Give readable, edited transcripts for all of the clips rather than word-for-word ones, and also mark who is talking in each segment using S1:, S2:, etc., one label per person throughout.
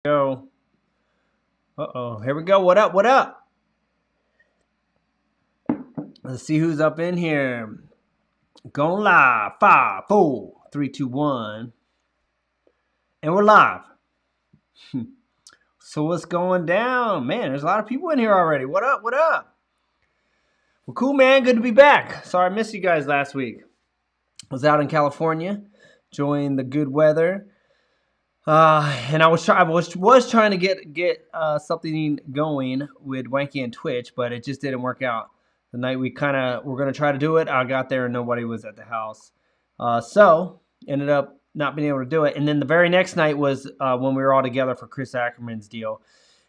S1: Go. Uh-oh. Here we go. What up? What up? Let's see who's up in here. Going live. 5, 4, 3, 2, 1. And we're live. So what's going down? Man, there's a lot of people in here already. What up? What up? Well, cool, man. Good to be back. Sorry I missed you guys last week. I was out in California, enjoying the good weather. And I was trying to get something going with Wanky and Twitch, but it just didn't work out. The night we were gonna try to do it, I got there and nobody was at the house, so ended up not being able to do it. And then the very next night was when we were all together for Chris Ackerman's deal,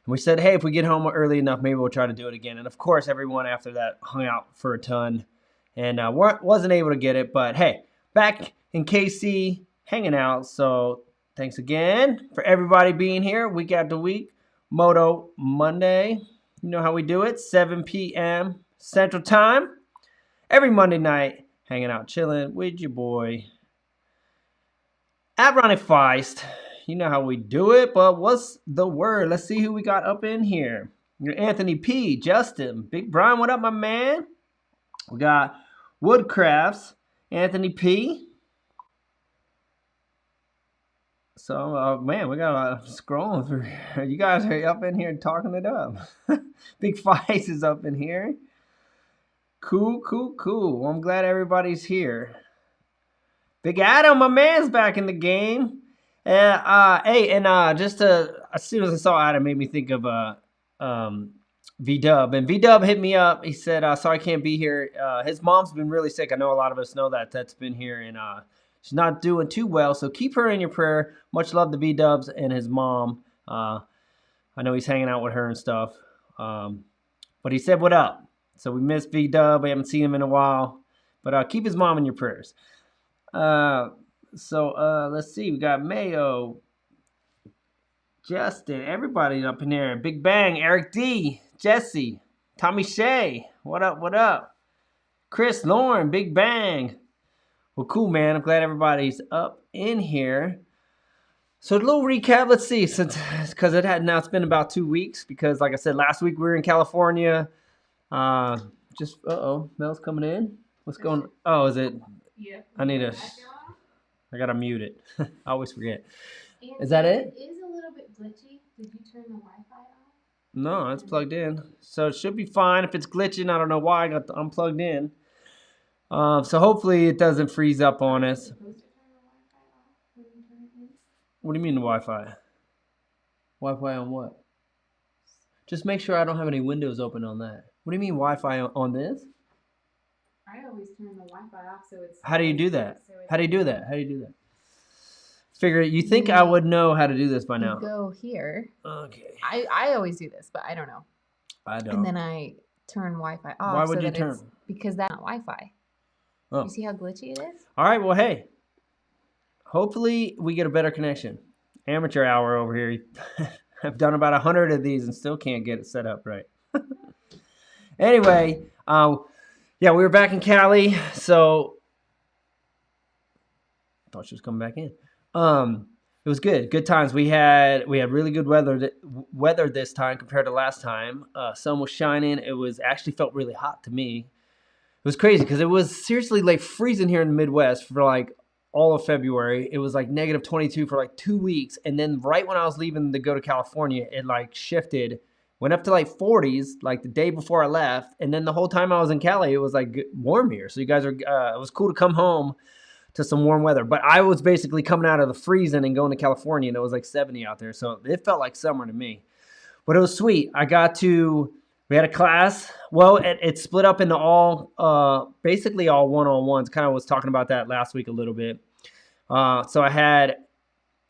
S1: and we said, hey, if we get home early enough, maybe we'll try to do it again. And of course, everyone after that hung out for a ton, and wasn't able to get it. But hey, back in KC, hanging out. So thanks again for everybody being here week after week. Moto Monday. You know how we do it. 7 p.m. Cental Time. Every Monday night, hanging out, chilling with your boy. At Ronnie Faisst. You know how we do it, but what's the word? Let's see who we got up in here. Your Anthony P. Justin. Big Brian, what up, my man? We got Woodcrafts. Anthony P. So, man, we got scrolling through here. You guys are up in here talking it up. Big Feist is up in here. Cool. Well, I'm glad everybody's here. Big Adam, my man's back in the game. Just as soon as I saw Adam, it made me think of V-Dub. And V-Dub hit me up. He said, sorry I can't be here. His mom's been really sick. I know a lot of us know that. That's been here. And she's not doing too well. So keep her in your prayer. Much love to V-Dubs and his mom. I know he's hanging out with her and stuff. But he said, what up? So we missed V-Dub. We haven't seen him in a while. But keep his mom in your prayers. Let's see. We got Mayo, Justin, everybody up in there. Big Bang, Eric D, Jesse, Tommy Shea. What up? What up? Chris, Lauren, Big Bang. Well, cool, man. I'm glad everybody's up in here. So a little recap. Let's see, because it's been about 2 weeks. Because like I said, last week we were in California. Mel's coming in. What's going? Oh, is it? Yeah. I gotta mute it. I always forget.
S2: And
S1: is that it?
S2: It is a little bit glitchy. Did you turn the Wi-Fi off?
S1: No, it's plugged in. So it should be fine. If it's glitching, I don't know why I got unplugged in. So hopefully it doesn't freeze up on us. What do you mean the Wi-Fi? Wi-Fi on what? Just make sure I don't have any windows open on that. What do you mean Wi-Fi on this?
S2: I always turn the Wi-Fi off so it's...
S1: How do you do that? How do you do that? Figure you think I would know how to do this by now.
S2: You go here.
S1: Okay.
S2: I always do this, but I don't know.
S1: I don't.
S2: And then I turn Wi-Fi off.
S1: Why would you turn?
S2: Because that's not Wi-Fi. Oh. You see how glitchy it is?
S1: All right. Well, hey. Hopefully we get a better connection. Amateur hour over here. I've done about 100 of these and still can't get it set up right. Anyway, yeah, we were back in Cali, so I thought she was coming back in. It was good times. We had really good weather this time compared to last time. Sun was shining. It was actually felt really hot to me. It was crazy because it was seriously like freezing here in the Midwest for like all of February. It was like negative 22 for like 2 weeks, and then right when I was leaving to go to California, it like shifted. Went up to like 40s like the day before I left. And then the whole time I was in Cali, it was like warm here. So you guys it was cool to come home to some warm weather. But I was basically coming out of the freezing and going to California, and it was like 70 out there. So it felt like summer to me. But it was sweet. We had a class. Well, it split up into basically all one-on-ones. Kind of was talking about that last week a little bit. So I had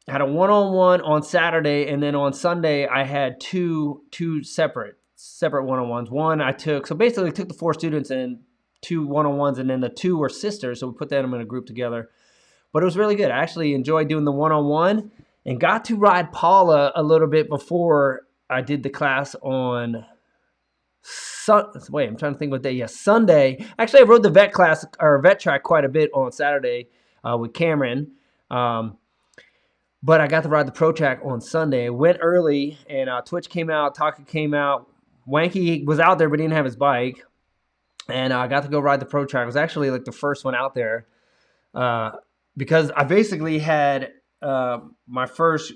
S1: a one-on-one on Saturday, and then on Sunday I had two separate one-on-ones. One I took the 4 students and 2 one-on-ones, and then the 2 were sisters, so we put them in a group together. But it was really good. I actually enjoyed doing the one-on-one and got to ride Paula a little bit before I did the class on I'm trying to think what day. Yeah, Sunday. Actually, I rode the vet track quite a bit on Saturday with Cameron. But I got to ride the Pro Track on Sunday. Went early, and Twitch came out, Taka came out. Wanky was out there, but he didn't have his bike. And I got to go ride the Pro Track. I was actually like the first one out there because I basically had I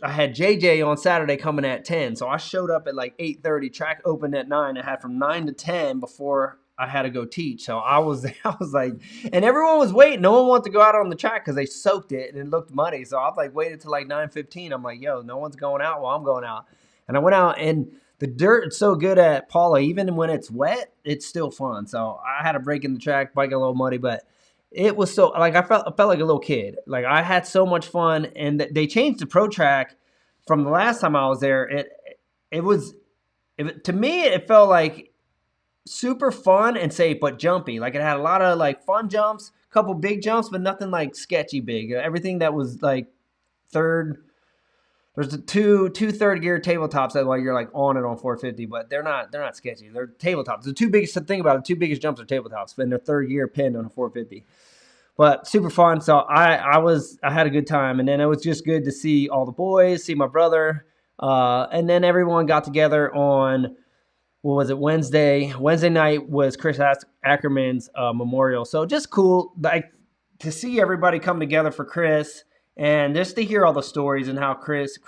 S1: had JJ on Saturday coming at 10. So I showed up at like 8:30. Track opened at 9. I had from 9 to 10 before I had to go teach. So I was like, and everyone was waiting. No one wanted to go out on the track because they soaked it and it looked muddy. So I was like, waited till like 9:15. I'm like, yo, no one's going out while I'm going out. And I went out, and the dirt is so good at Paula. Even when it's wet, it's still fun. So I had a break in the track, bike got a little muddy, but it was so, like, I felt like a little kid. Like, I had so much fun, and they changed the Pro Track from the last time I was there. To me, it felt like super fun and safe, but jumpy. Like, it had a lot of like fun jumps, a couple big jumps, but nothing like sketchy big. Everything that was like third. There's the two third gear tabletops that like you're like on it on 450, but they're not sketchy. They're tabletops. The two biggest thing about it, the two biggest jumps are tabletops, and they're third gear pinned on a 450. But super fun. So I had a good time, and then it was just good to see all the boys, see my brother, and then everyone got together on, what was it, Wednesday? Wednesday night was Chris Ackerman's memorial. So just cool, like, to see everybody come together for Chris, and just to hear all the stories and how Chris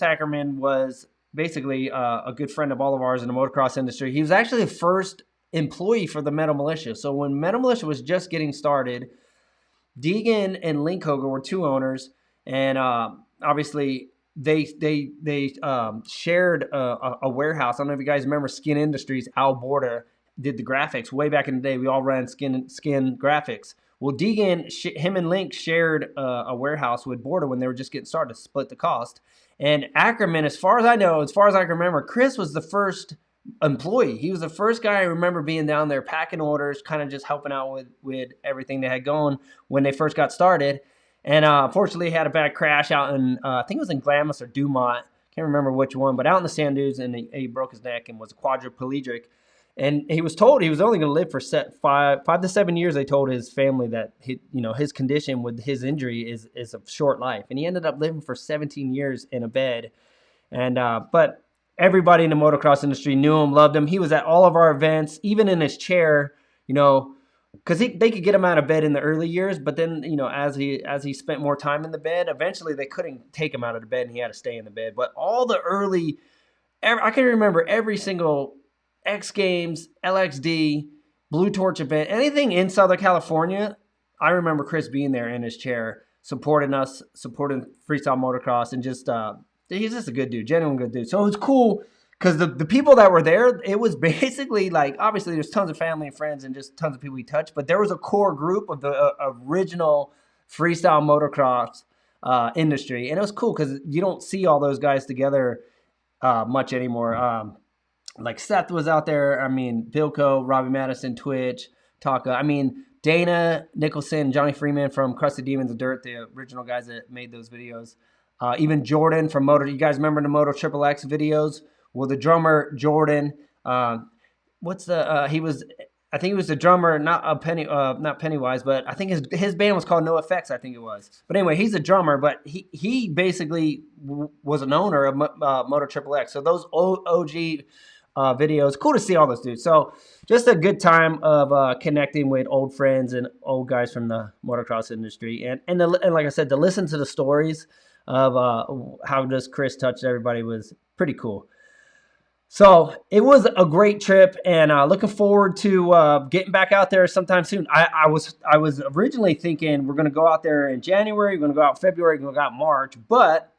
S1: Ackerman was basically a good friend of all of ours in the motocross industry. He was actually the first employee for the Metal Militia. So when Metal Militia was just getting started, Deegan and Link Hogan were two owners, and obviously they shared a warehouse. I don't know if you guys remember Skin Industries. Al Borda did the graphics way back in the day. We all ran Skin graphics. Well, Deegan, him and Link shared a warehouse with Borda when they were just getting started to split the cost. And Ackerman, as far as I know, as far as I can remember, Chris was the first employee. He was the first guy I remember being down there packing orders, kind of just helping out with everything they had going when they first got started. And unfortunately, he had a bad crash out in, I think it was in Glamis or Dumont. Can't remember which one, but out in the sand dunes, and he broke his neck and was quadriplegic. And he was told he was only going to live for 5 to 7 years. They told his family that his condition with his injury is a short life, and he ended up living for 17 years in a bed. And but everybody in the motocross industry knew him, loved him. He was at all of our events, even in his chair, because they could get him out of bed in the early years, but then as he spent more time in the bed, eventually they couldn't take him out of the bed, and he had to stay in the bed. But all the I can remember every single X Games, LXD, Blue Torch event, anything in Southern California. I remember Chris being there in his chair, supporting us, supporting freestyle motocross, and just he's just a good dude, genuine good dude. So it was cool because the people that were there, it was basically like, obviously there's tons of family and friends and just tons of people we touched, but there was a core group of the original freestyle motocross industry, and it was cool because you don't see all those guys together much anymore. Like Seth was out there. I mean, Bilko, Robbie Madison, Twitch, Taka. I mean, Dana Nicholson, Johnny Freeman from Crusty Demons of Dirt, the original guys that made those videos. Even Jordan from Moto. You guys remember the Moto Triple X videos? Well, the drummer Jordan. I think he was the drummer, not Pennywise, but I think his band was called No Effects. I think it was. But anyway, he's a drummer, but he basically was an owner of Moto Triple X. So those OG videos, cool to see all those dudes. So just a good time of connecting with old friends and old guys from the motocross industry, and like I said, to listen to the stories of how just Chris touched everybody was pretty cool. So it was a great trip, and looking forward to getting back out there sometime soon. I was originally thinking we're going to go out there in January, we're going to go out in February, we're going to go out in March, but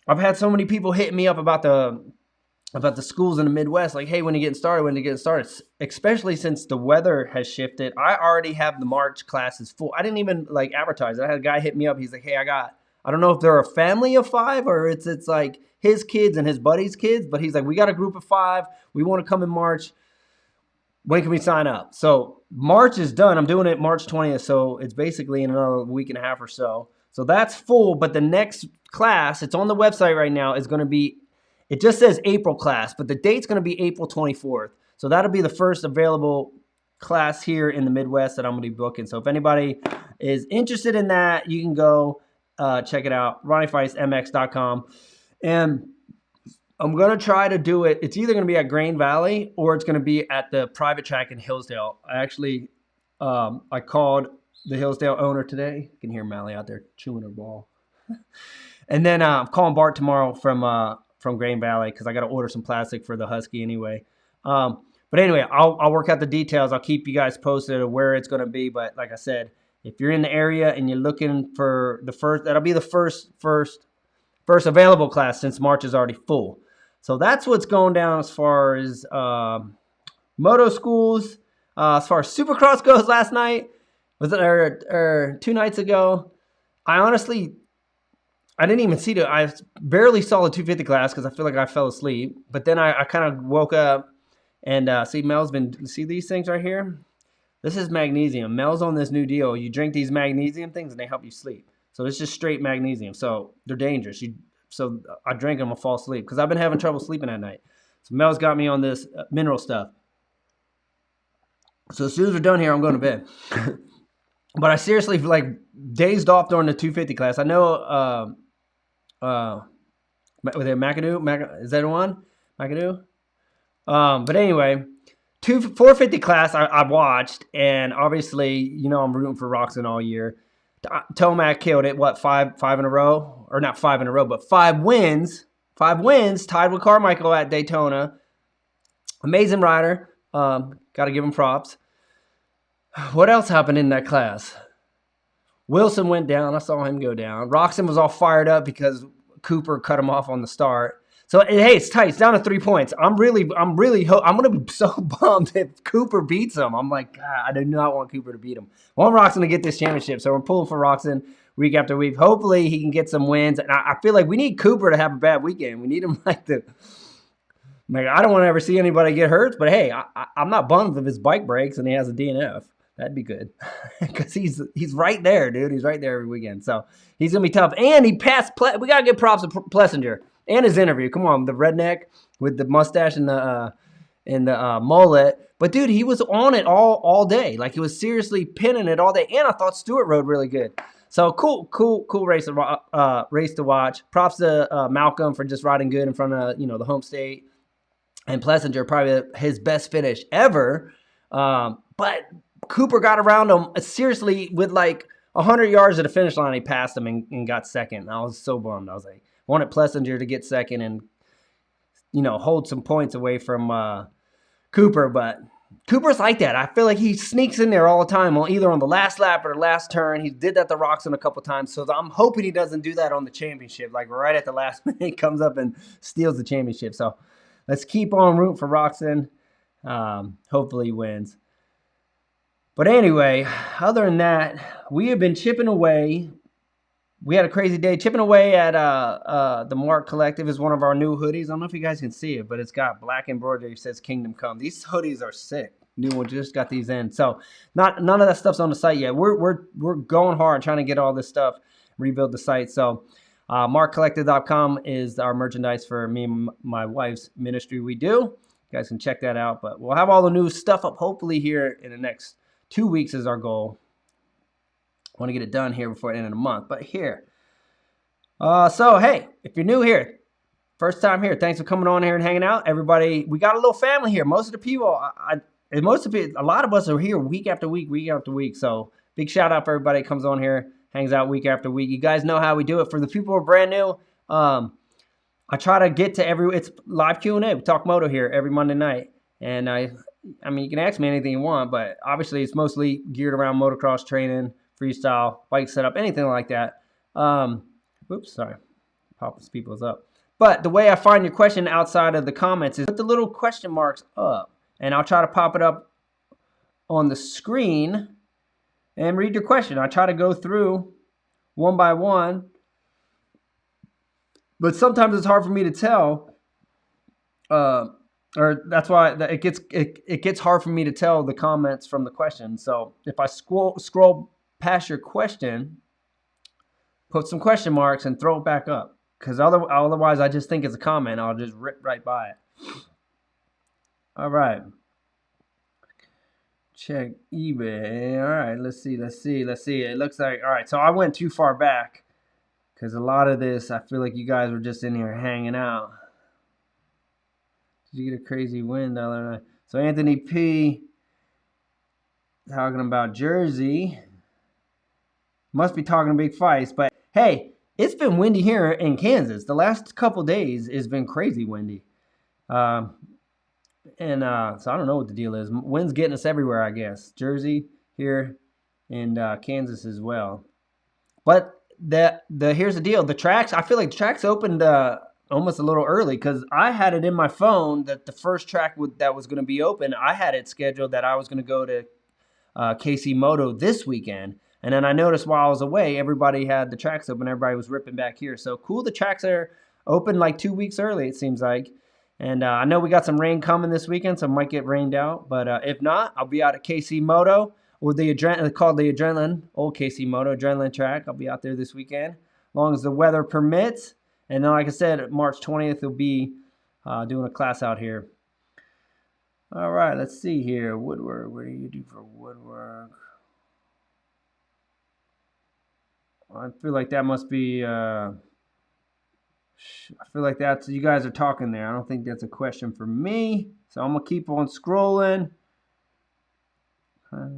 S1: I've had so many people hitting me up about the schools in the Midwest, like, hey, when are you getting started, especially since the weather has shifted. I already have the March classes full. I didn't even advertise. I had a guy hit me up. He's like, hey, I don't know if they're a family of 5 or it's like his kids and his buddies' kids, but he's like, we got a group of 5. We want to come in March. When can we sign up? So March is done. I'm doing it March 20th, so it's basically in another week and a half or so. So that's full, but the next class, it's on the website right now, is going to be, it just says April class, but the date's going to be April 24th. So that'll be the first available class here in the Midwest that I'm going to be booking. So if anybody is interested in that, you can go. check it out. RonnieFeistMX.com. And I'm going to try to do it. It's either going to be at Grain Valley or it's going to be at the private track in Hillsdale. I actually, I called the Hillsdale owner today. You can hear Mally out there chewing her ball. And then I'm calling Bart tomorrow from Grain Valley because I got to order some plastic for the Husky anyway. But anyway, I'll work out the details. I'll keep you guys posted of where it's going to be. But like I said, if you're in the area and you're looking for the first, that'll be the first available class since March is already full. So that's what's going down as far as moto schools. As far as Supercross goes, last night was it or 2 nights ago? I didn't even see I barely saw the 250 class because I feel like I fell asleep. But then I kind of woke up and see Mel's see these things right here? This is magnesium. Mel's on this new deal. You drink these magnesium things and they help you sleep. So it's just straight magnesium. So they're dangerous. So I drink them and fall asleep because I've been having trouble sleeping at night. So Mel's got me on this mineral stuff. So as soon as we're done here, I'm going to bed. But I seriously like dazed off during the 250 class. I know was it McAdoo? Is that the one? McAdoo? But anyway, 450 class I watched, and obviously, you know, I'm rooting for Roxon all year. Tomac killed it. What, five in a row? Or not 5 in a row, but 5 wins. 5 wins, tied with Carmichael at Daytona. Amazing rider. Got to give him props. What else happened in that class? Wilson went down. I saw him go down. Roxon was all fired up because Cooper cut him off on the start. So, hey, it's tight. It's down to 3 points. I'm going to be so bummed if Cooper beats him. I'm like, God, I do not want Cooper to beat him. I want Roxon to get this championship. So we're pulling for Roxon week after week. Hopefully he can get some wins. And I feel like we need Cooper to have a bad weekend. We need him I don't want to ever see anybody get hurt. But, hey, I'm not bummed if his bike breaks and he has a DNF. That'd be good because he's right there, dude. He's right there every weekend. So he's going to be tough. And he passed. We got to give props to Plessinger and his interview. Come on, the redneck with the mustache and the mullet. But, dude, he was on it all day. Like, he was seriously pinning it all day. And I thought Stewart rode really good. So cool race to watch. Props to Malcolm for just riding good in front of, the home state. And Plessinger, probably his best finish ever. But Cooper got around him seriously with like 100 yards at the finish line. He passed him and got second. I was so bummed. I was like, wanted Plessinger to get second and, hold some points away from Cooper. But Cooper's like that. I feel like he sneaks in there all the time, either on the last lap or the last turn. He did that to Roxon a couple times. So I'm hoping he doesn't do that on the championship. Like right at the last minute, he comes up and steals the championship. So let's keep on rooting for Roxon. Hopefully he wins. But anyway, other than that, we have been chipping away. We had a crazy day chipping away at the Mark Collective. Is one of our new hoodies. I don't know if you guys can see it, but it's got black embroidery. It says Kingdom Come. These hoodies are sick. New one, just got these in. So none of that stuff's on the site yet. We're going hard trying to get all this stuff, rebuild the site. So markcollective.com is our merchandise for me and my wife's ministry we do. You guys can check that out. But we'll have all the new stuff up hopefully here in the next 2 weeks is our goal. I want to get it done here before the end of the month. But here. So, hey, if you're new here, first time here, thanks for coming on here and hanging out. Everybody, we got a little family here. Most of the people, a lot of us are here week after week. So, big shout out for everybody that comes on here, hangs out week after week. You guys know how we do it. For the people who are brand new, I try to get to it's live Q&A. We talk moto here every Monday night. And I mean, you can ask me anything you want, but obviously it's mostly geared around motocross training, freestyle, bike setup, anything like that. Oops, sorry. Pops people's up. But the way I find your question outside of the comments is put the little question marks up, and I'll try to pop it up on the screen and read your question. I try to go through one by one, but sometimes it's hard for me to tell. Or that's why it gets hard for me to tell the comments from the question. So if I scroll past your question, put some question marks and throw it back up. Because otherwise I just think it's a comment. I'll just rip right by it. All right. Check eBay. All right, let's see. It looks like, all right, so I went too far back. because a lot of this, I feel like you guys were just in here hanging out. Did you get a crazy wind the other night? So Anthony P. talking about Jersey. Must be talking big fights, but hey, it's been windy here in Kansas. The last couple days has been crazy windy. So I don't know what the deal is. Wind's getting us everywhere, I guess. Jersey here and Kansas as well. But here's the deal. The tracks, I feel like the tracks opened almost a little early because I had it in my phone that the first track that was going to be open, I had it scheduled that I was going to go to KC Moto this weekend. And then I noticed while I was away, everybody had the tracks open. Everybody was ripping back here. So cool, the tracks are open like 2 weeks early, it seems like. And I know we got some rain coming this weekend, so it might get rained out. But if not, I'll be out at KC Moto, or called the Adrenaline, old KC Moto Adrenaline track. I'll be out there this weekend, as long as the weather permits. And then, like I said, March 20th, we'll be doing a class out here. All right, let's see here. Woodwork, what do you do for woodwork? I feel like that must be, I feel like that's, you guys are talking there. I don't think that's a question for me. So I'm going to keep on scrolling. All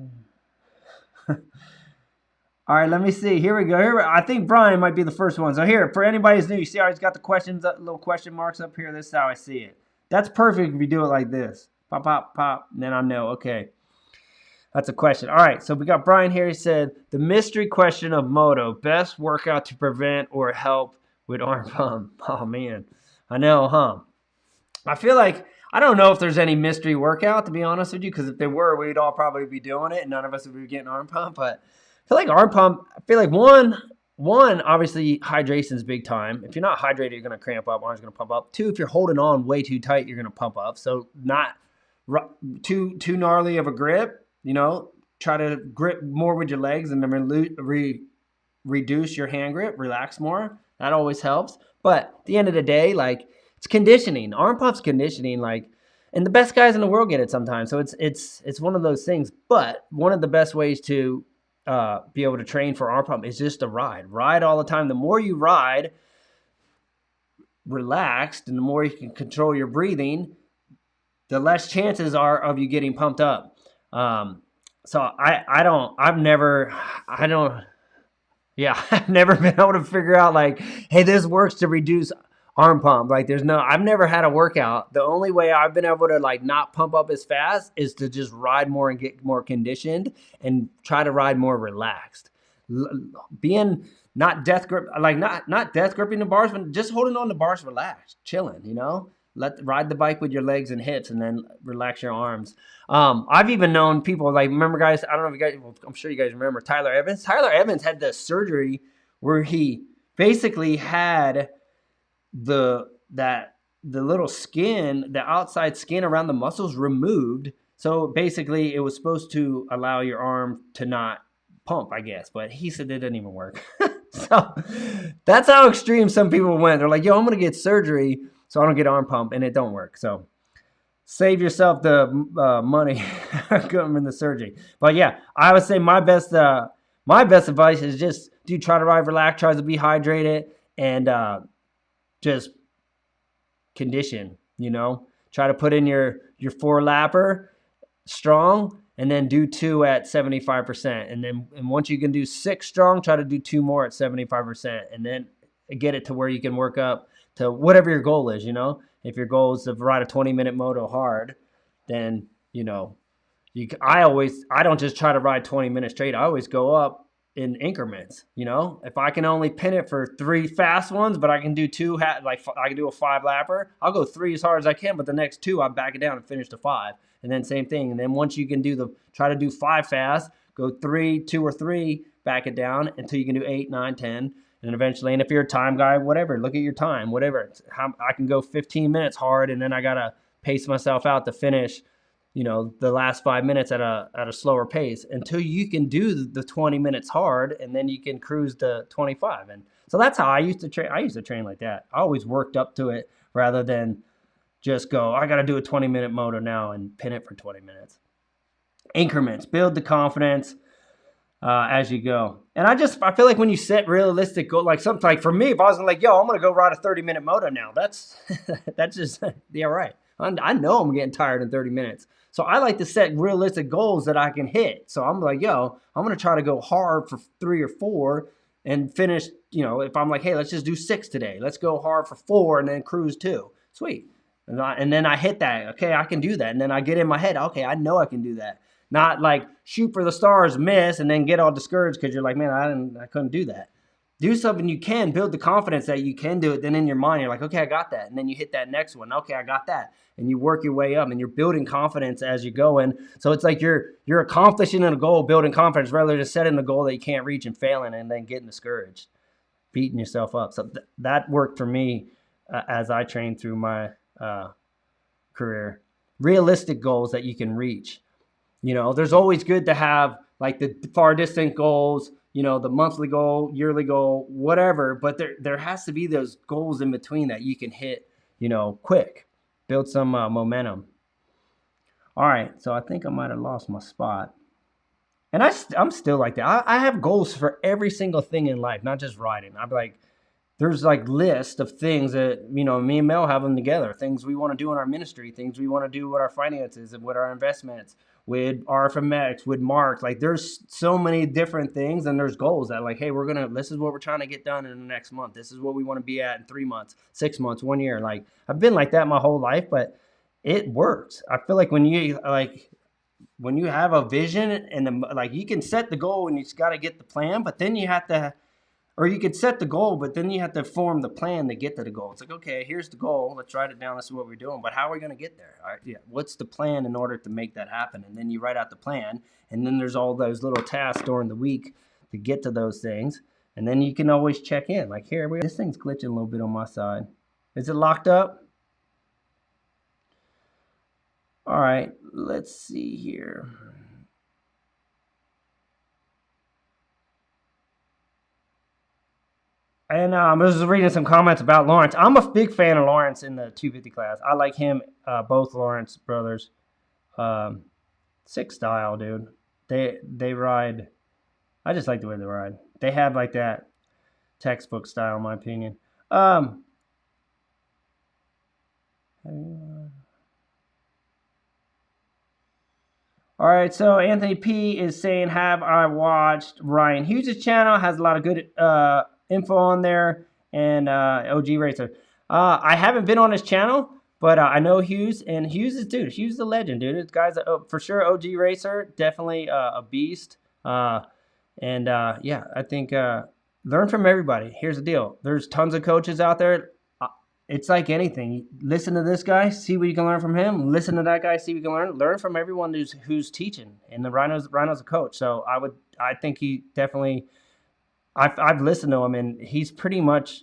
S1: right, let me see. Here we go. I think Brian might be the first one. So here, for anybody who's new, you see how he's got the questions, little question marks up here? This is how I see it. That's perfect if you do it like this. Pop, pop, pop. And then I know, okay. That's a question. All right, so we got Brian here. He said, the mystery question of Moto, best workout to prevent or help with arm pump. Oh, man. I know, huh? I feel like, I don't know if there's any mystery workout, to be honest with you, because if there were, we'd all probably be doing it, and none of us would be getting arm pump. But I feel like arm pump, I feel like one, obviously, hydration is big time. If you're not hydrated, you're going to cramp up, arms going to pump up. Two, if you're holding on way too tight, you're going to pump up. So not too gnarly of a grip. You know, try to grip more with your legs and then reduce your hand grip, relax more. That always helps. But at the end of the day, like, it's conditioning. Arm pump's conditioning, like, and the best guys in the world get it sometimes. So it's one of those things. But one of the best ways to be able to train for arm pump is just to ride. Ride all the time. The more you ride relaxed and the more you can control your breathing, the less chances are of you getting pumped up. So I've never been able to figure out like, hey, this works to reduce arm pump. Like I've never had a workout. The only way I've been able to like not pump up as fast is to just ride more and get more conditioned and try to ride more relaxed. Being not death grip, like not death gripping the bars, but just holding on the bars relaxed, chilling, you know? Ride the bike with your legs and hips and then relax your arms. I've even known people like, remember guys, I don't know if you guys, well, I'm sure you guys remember Tyler Evans. Tyler Evans had the surgery where he basically had the little skin, the outside skin around the muscles removed. So basically it was supposed to allow your arm to not pump, I guess, but he said it didn't even work. So that's how extreme some people went. They're like, yo, I'm going to get surgery so I don't get arm pump, and it don't work. So save yourself the money going in the surgery. But yeah, I would say my best advice is just try to ride relaxed, try to be hydrated, and just condition. You know, try to put in your 4-lapper strong, and then do 2 at 75%, and once you can do 6 strong, try to do 2 more at 75%, and then get it to where you can work up to whatever your goal is. You know, if your goal is to ride a 20-minute moto hard, then you know I don't just try to ride 20 minutes straight. I always go up in increments. You know, if I can only pin it for 3 fast ones, but I can do 2, like I can do a 5-lapper, I'll go 3 as hard as I can, but the next 2 I'll back it down and finish the 5, and then same thing. And then once you can try to do 5 fast, go 3, 2 or 3, back it down until you can do 8, 9, 10. And eventually, and if you're a time guy, whatever, look at your time, whatever. I can go 15 minutes hard, and then I got to pace myself out to finish, you know, the last 5 minutes at a slower pace until you can do the 20 minutes hard, and then you can cruise to 25. And so that's how I used to train. I used to train like that. I always worked up to it rather than just go, I got to do a 20-minute moto now and pin it for 20 minutes. Increments, build the confidence. as you go. And I feel like when you set realistic goals, like something like for me, if I was like, yo, I'm going to go ride a 30-minute moto now, that's just, yeah, right. I know I'm getting tired in 30 minutes. So I like to set realistic goals that I can hit. So I'm like, yo, I'm going to try to go hard for 3 or 4 and finish, if I'm like, hey, let's just do 6 today. Let's go hard for 4 and then cruise 2. Sweet. And then I hit that. Okay, I can do that. And then I get in my head, okay, I know I can do that. Not like shoot for the stars, miss, and then get all discouraged because you're like, man, I couldn't do that. Do something you can, build the confidence that you can do it. Then in your mind, you're like, okay, I got that. And then you hit that next one. Okay, I got that. And you work your way up and you're building confidence as you go. And so it's like you're accomplishing a goal, building confidence, rather than just setting the goal that you can't reach and failing and then getting discouraged, beating yourself up. So that worked for me as I trained through my career. Realistic goals that you can reach. There's always good to have like the far distant goals, the monthly goal, yearly goal, whatever. But there has to be those goals in between that you can hit, quick, build some momentum. All right. So I think I might have lost my spot. And I'm still like that. I have goals for every single thing in life, not just riding. I'm like, there's like list of things that, me and Mel have them together, things we want to do in our ministry, things we want to do with our finances and with our investments, with RFMX, with Mark. Like there's so many different things and there's goals that like, hey, this is what we're trying to get done in the next month. This is what we want to be at in 3 months, 6 months, 1 year. Like I've been like that my whole life, but it works. I feel like when you have a vision and like you can set the goal and you just got to get the plan, but then you have to, or you could set the goal, but then you have to form the plan to get to the goal. It's like, okay, here's the goal. Let's write it down. This is what we're doing. But how are we going to get there? All right, yeah. What's the plan in order to make that happen? And then you write out the plan. And then there's all those little tasks during the week to get to those things. And then you can always check in. Like, this thing's glitching a little bit on my side. Is it locked up? All right, let's see here. And I was reading some comments about Lawrence. I'm a big fan of Lawrence in the 250 class. I like him, both Lawrence brothers. Sick style, dude. They ride. I just like the way they ride. They have like that textbook style, in my opinion. All right, so Anthony P is saying, have I watched Ryan Hughes' channel? Has a lot of good info on there, and OG Racer. I haven't been on his channel, but I know Hughes, and Hughes is the legend, dude. This guy's for sure OG Racer, definitely a beast. Yeah, I think learn from everybody. Here's the deal: there's tons of coaches out there. It's like anything. Listen to this guy, see what you can learn from him. Listen to that guy, see what you can learn. Learn from everyone who's teaching. And the Rhino's a coach, so I think he definitely. I've listened to him, and he's pretty much.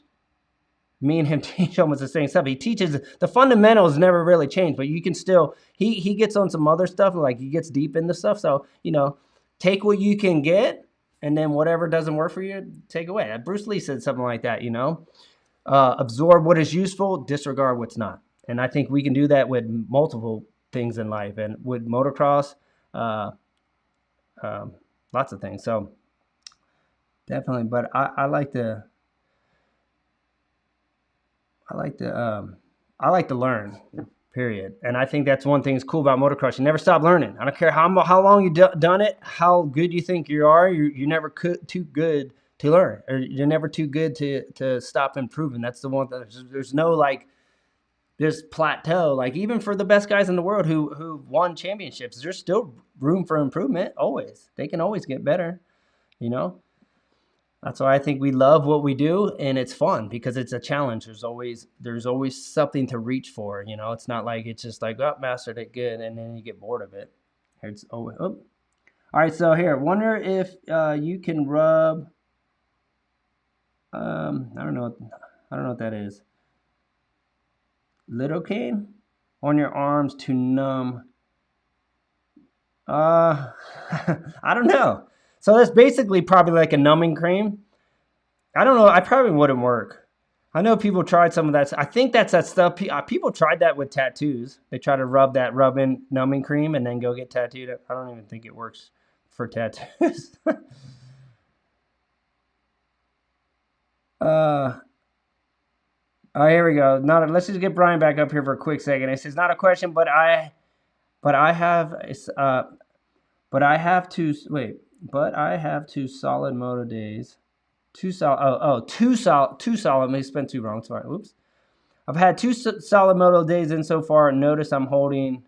S1: Me and him teach almost the same stuff. He teaches the fundamentals never really change, but you can still. He gets on some other stuff, like he gets deep into stuff. So take what you can get, and then whatever doesn't work for you, take away. Bruce Lee said something like that. Absorb what is useful, disregard what's not. And I think we can do that with multiple things in life and with motocross, lots of things. So definitely, but I like to learn, period. And I think that's one thing that's cool about motocross. You never stop learning. I don't care how long you've done it, how good you think you are. You're never too good to learn, or you're never too good to stop improving. That's the one that there's no like this plateau. Like even for the best guys in the world who won championships, there's still room for improvement. Always, they can always get better. That's why I think we love what we do, and it's fun because it's a challenge. There's always something to reach for. It's not like it's just like, oh, mastered it good, and then you get bored of it. All right, so here, wonder if you can rub. I don't know what that is. Lidocaine on your arms to numb. I don't know. So that's basically probably like a numbing cream. I don't know. I probably wouldn't work. I know people tried some of that. I think that's that stuff. People tried that with tattoos. They try to rub in numbing cream and then go get tattooed. I don't even think it works for tattoos. All right, here we go. Let's just get Brian back up here for a quick second. It says not a question, but I have two solid moto days. Two solid. Let me spell two wrong. Sorry. Oops. I've had two solid moto days in so far, and notice I'm holding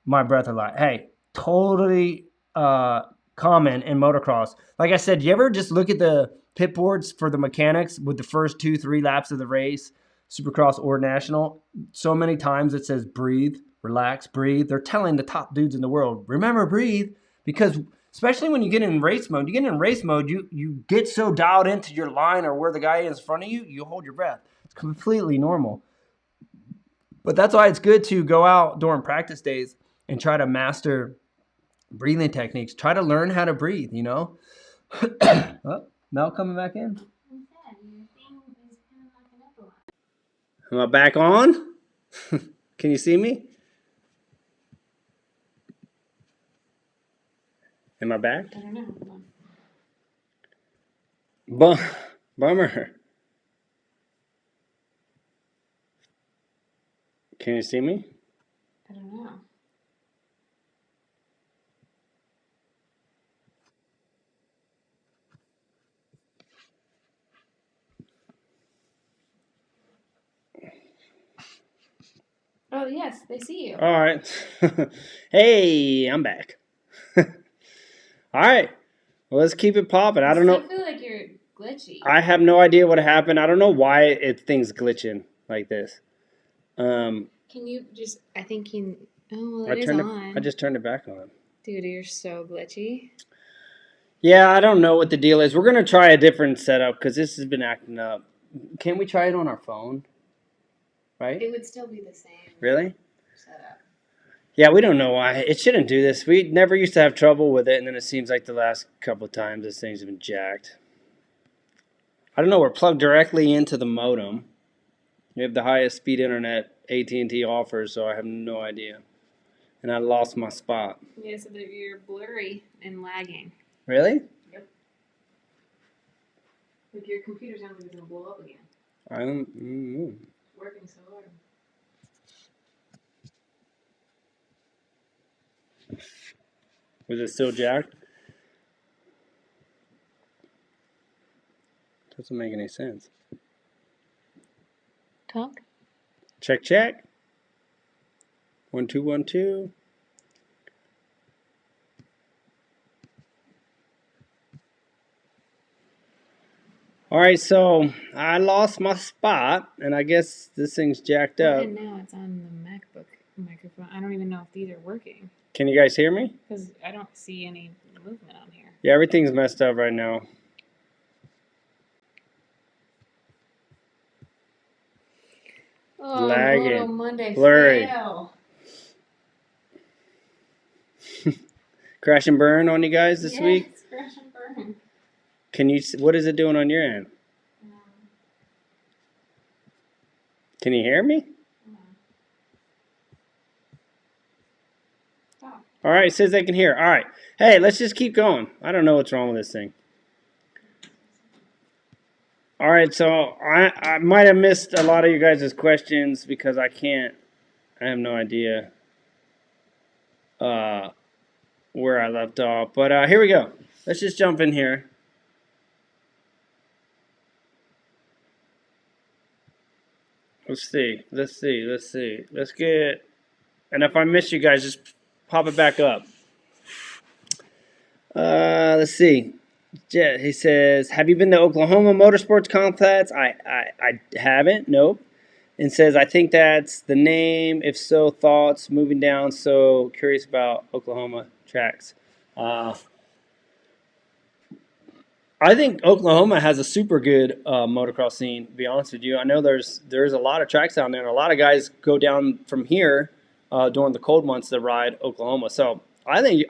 S1: my breath a lot. Hey, totally common in motocross. Like I said, you ever just look at the pit boards for the mechanics with the first 2-3 laps of the race, Supercross or National? So many times it says breathe, relax, breathe. They're telling the top dudes in the world, remember, breathe, because especially when you get in race mode, you get so dialed into your line or where the guy is in front of you, you hold your breath. It's completely normal. But that's why it's good to go out during practice days and try to master breathing techniques. Try to learn how to breathe, you know? Oh, Mel coming back in? Am I back on? Can you see me? Am I back?
S2: I don't know.
S1: Bummer. Can you see me?
S2: I don't know. Oh, yes, they see you.
S1: All right. Hey, I'm back. All right. Well, let's keep it popping. I don't know.
S2: I feel like you're glitchy.
S1: I have no idea what happened. I don't know why things glitching like this.
S2: Can you just? I think you. Oh, well, it is on.
S1: I just turned it back on.
S2: Dude, you're so glitchy.
S1: Yeah, I don't know what the deal is. We're gonna try a different setup because this has been acting up. Can we try it on our phone? Right?
S2: It would still be the same.
S1: Really?
S2: Setup.
S1: Yeah, we don't know why. It shouldn't do this. We never used to have trouble with it, and then it seems like the last couple of times this thing's been jacked. I don't know. We're plugged directly into the modem. We have the highest speed internet AT&T offers, so I have no idea. And I lost my spot.
S2: Yeah, so you're blurry and lagging.
S1: Really?
S2: Yep. Like your computer sounds like it's gonna blow up again.
S1: I don't.
S2: It's working so hard.
S1: Was it still jacked? Doesn't make any sense.
S2: Talk.
S1: Check, check. 1 2 1 2. All right, so I lost my spot, and I guess this thing's jacked up.
S2: And now it's on the MacBook microphone. I don't even know if these are working.
S1: Can you guys hear me?
S2: Because I don't see any movement on here.
S1: Yeah, everything's messed up right now.
S2: Oh,
S1: lagging.
S2: Moto Monday
S1: blurry.
S2: Fail.
S1: Crash and burn on you guys this week?
S2: Yes, crash and burn.
S1: Can you? What is it doing on your end? Can you hear me?
S2: Oh.
S1: All right, it says they can hear. All right. Hey, let's just keep going. I don't know what's wrong with this thing. All right, so I might have missed a lot of you guys' questions because I have no idea where I left off. But here we go. Let's just jump in here. Let's see. Let's get, and if I miss you guys, just pop it back up. Let's see. Jet, he says, have you been to Oklahoma Motorsports Complex? I haven't, nope. And says, I think that's the name. If so, thoughts moving down. So curious about Oklahoma tracks. I think Oklahoma has a super good motocross scene, to be honest with you. I know there's a lot of tracks down there, and a lot of guys go down from here during the cold months to ride Oklahoma. So I think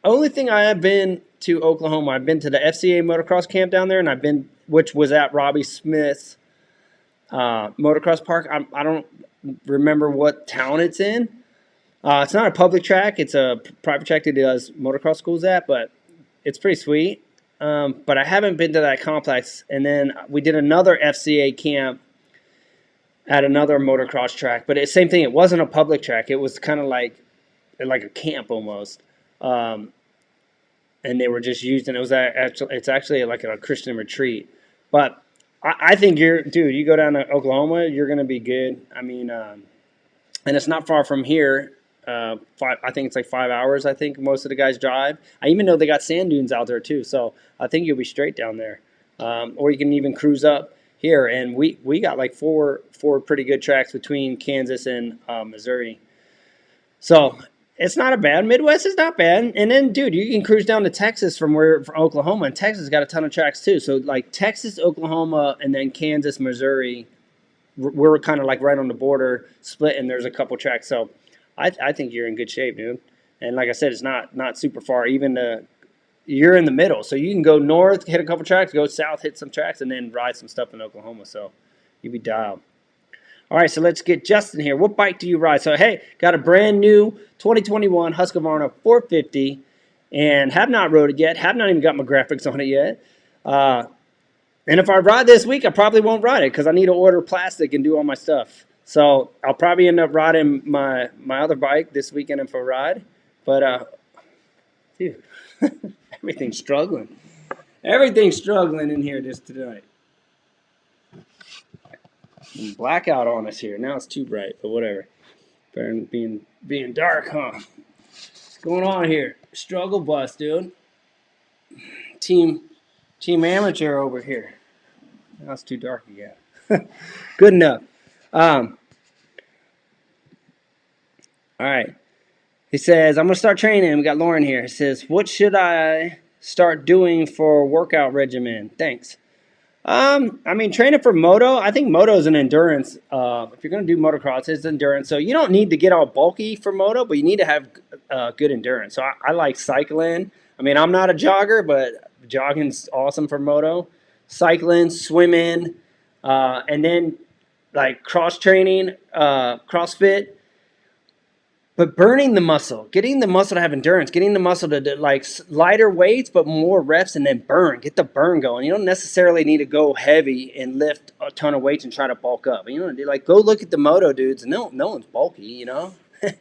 S1: only thing I have been to Oklahoma, I've been to the FCA motocross camp down there, and which was at Robbie Smith's motocross park. I don't remember what town it's in. It's not a public track. It's a private track that does motocross schools at, but it's pretty sweet. But I haven't been to that complex. And then we did another FCA camp at another motocross track, but it's same thing. It wasn't a public track. It was kind of like a camp almost. And they were just using it's actually like a Christian retreat. But I think you go down to Oklahoma, you're going to be good. I mean, and it's not far from here. I think it's like 5 hours. I think most of the guys drive. I even know they got sand dunes out there too, so I think you'll be straight down there. Or you can even cruise up here, and we got like four pretty good tracks between Kansas and Missouri. So it's not a bad. Midwest is not bad. And then, dude, you can cruise down to Texas from Oklahoma, and Texas got a ton of tracks too. So like Texas, Oklahoma, and then Kansas, Missouri, we're kind of like right on the border, split, and there's a couple tracks. So I think you're in good shape, dude. And like I said, it's not super far. You're in the middle, so you can go north, hit a couple tracks, go south, hit some tracks, and then ride some stuff in Oklahoma. So you'd be dialed. All right, so let's get Justin here. What bike do you ride? So, hey, got a brand new 2021 Husqvarna 450 and have not rode it yet. Have not even got my graphics on it yet. And if I ride this week, I probably won't ride it because I need to order plastic and do all my stuff. So I'll probably end up riding my other bike this weekend if I ride. But, dude, everything's struggling. Everything's struggling in here just tonight. Blackout on us here. Now it's too bright, but whatever. Better than being dark, huh? What's going on here? Struggle bus, dude. Team amateur over here. Now it's too dark again. Good enough. All right. He says, I'm going to start training. We got Lauren here. He says, what should I start doing for workout regimen? Thanks. I mean, training for moto, I think moto is an endurance. If you're going to do motocross, it's endurance. So you don't need to get all bulky for moto, but you need to have good endurance. So I like cycling. I mean, I'm not a jogger, but jogging's awesome for moto. Cycling, swimming, and then like cross training, CrossFit. But burning the muscle, getting the muscle to have endurance, getting the muscle to like lighter weights, but more reps and then burn. Get the burn going. You don't necessarily need to go heavy and lift a ton of weights and try to bulk up. You know, like go look at the moto dudes, and no one's bulky, you know.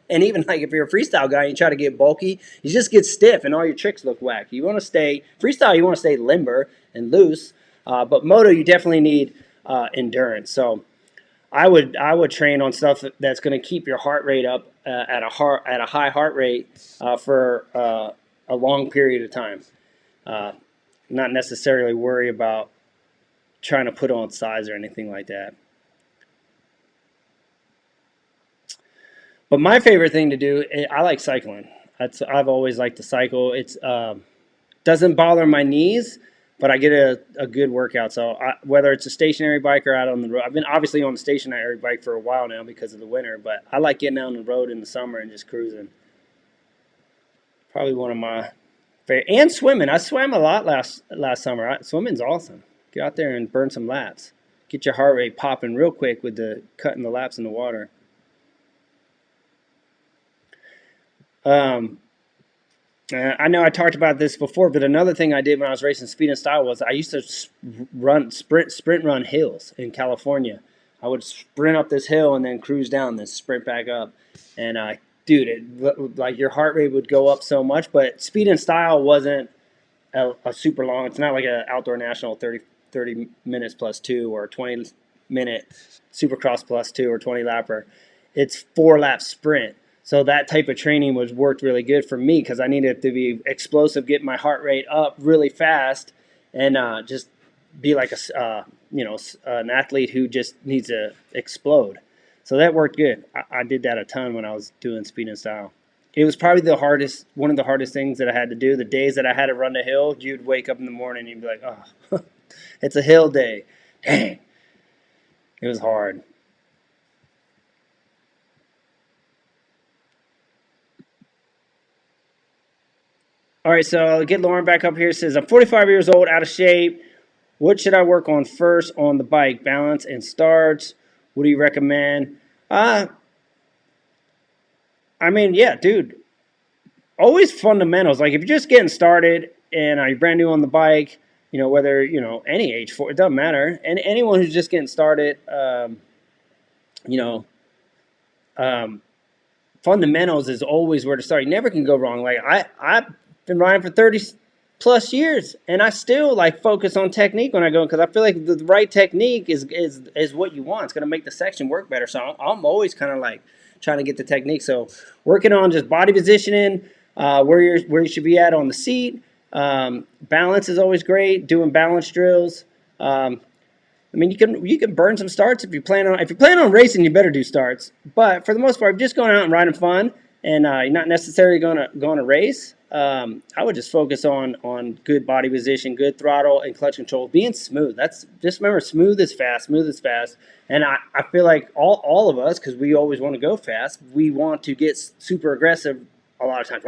S1: And even like if you're a freestyle guy and you try to get bulky, you just get stiff and all your tricks look whack. You want to stay freestyle. You want to stay limber and loose, but moto you definitely need endurance. So I would train on stuff that's going to keep your heart rate up at a high heart rate for a long period of time. Not necessarily worry about trying to put on size or anything like that. But my favorite thing to do, I like cycling. I've always liked to cycle. It's doesn't bother my knees, but I get a good workout. So whether it's a stationary bike or out on the road, I've been obviously on the stationary bike for a while now because of the winter, but I like getting out on the road in the summer and just cruising. Probably one of my favorite. And swimming. I swam a lot last summer. Swimming's awesome. Get out there and burn some laps. Get your heart rate popping real quick with cutting the laps in the water. I know I talked about this before, but another thing I did when I was racing speed and style was I used to sprint run hills in California. I would sprint up this hill and then cruise down, then sprint back up. And dude, like your heart rate would go up so much. But speed and style wasn't a super long. It's not like an outdoor national 30 minutes plus 2 or 20-minute supercross plus 2 or 20 lapper. It's 4-lap sprint. So that type of training worked really good for me because I needed to be explosive, get my heart rate up really fast, and just be like an athlete who just needs to explode. So that worked good. I did that a ton when I was doing speed and style. It was probably one of the hardest things that I had to do. The days that I had to run the hill, you'd wake up in the morning and you'd be like, oh, it's a hill day. Dang. It was hard. All right, so I'll get Lauren back up here. It says, I'm 45 years old, out of shape. What should I work on first on the bike? Balance and starts. What do you recommend? I
S3: I mean, yeah, dude. Always fundamentals. Like if you're just getting started and you're brand new on the bike, you know, whether any age for it doesn't matter. And anyone who's just getting started, you know, um, fundamentals is always where to start. You never can go wrong. Like I've been riding for 30 plus years, and I still like focus on technique when I go, because I feel like the right technique is what you want. It's going to make the section work better. So I'm always kind of like trying to get the technique. So working on just body positioning, where you should be at on the seat. Balance is always great. Doing balance drills. I mean, you can burn some starts if you plan on racing. You better do starts. But for the most part, if you're just going out and riding fun, and you're not necessarily going to race, I would just focus on good body position, good throttle and clutch control, being smooth. That's just remember, smooth is fast, smooth is fast. And I feel like all of us, because we always want to go fast, we want to get super aggressive a lot of times.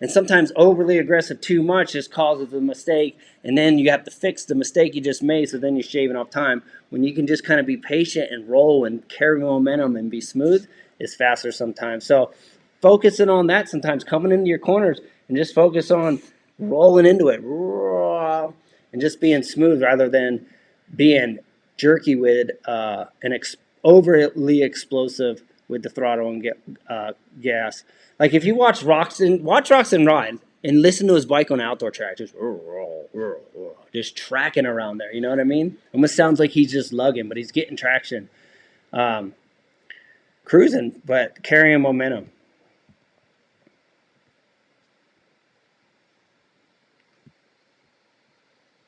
S3: And sometimes overly aggressive too much just causes a mistake, and then you have to fix the mistake you just made, so then you're shaving off time. When you can just kind of be patient and roll and carry momentum and be smooth, it's faster sometimes. So focusing on that sometimes, coming into your corners and just focus on rolling into it and just being smooth rather than being jerky with overly explosive with the throttle and gas. Like if you watch Roxon ride and listen to his bike on an outdoor track, just tracking around there. You know what I mean? Almost sounds like he's just lugging, but he's getting traction, cruising, but carrying momentum.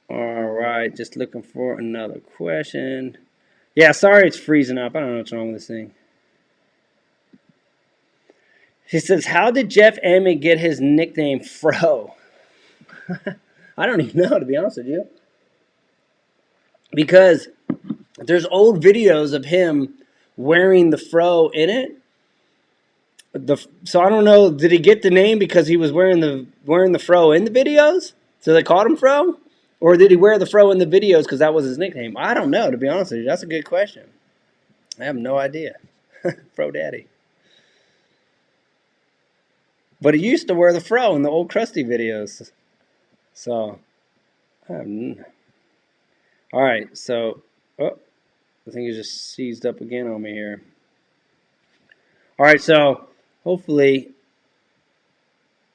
S3: All right, just looking for another question. Yeah, sorry it's freezing up. I don't know what's wrong with this thing. He says, how did Jeff Emmett get his nickname Fro? I don't even know, to be honest with you. Because there's old videos of him wearing the Fro in it. So I don't know, did he get the name because he was wearing the Fro in the videos? So they called him Fro? Or did he wear the Fro in the videos because that was his nickname? I don't know, to be honest with you. That's a good question. I have no idea. Fro Daddy. But he used to wear the Fro in the old Krusty videos. So, all right. So, I think it just seized up again on me here. All right. So, hopefully,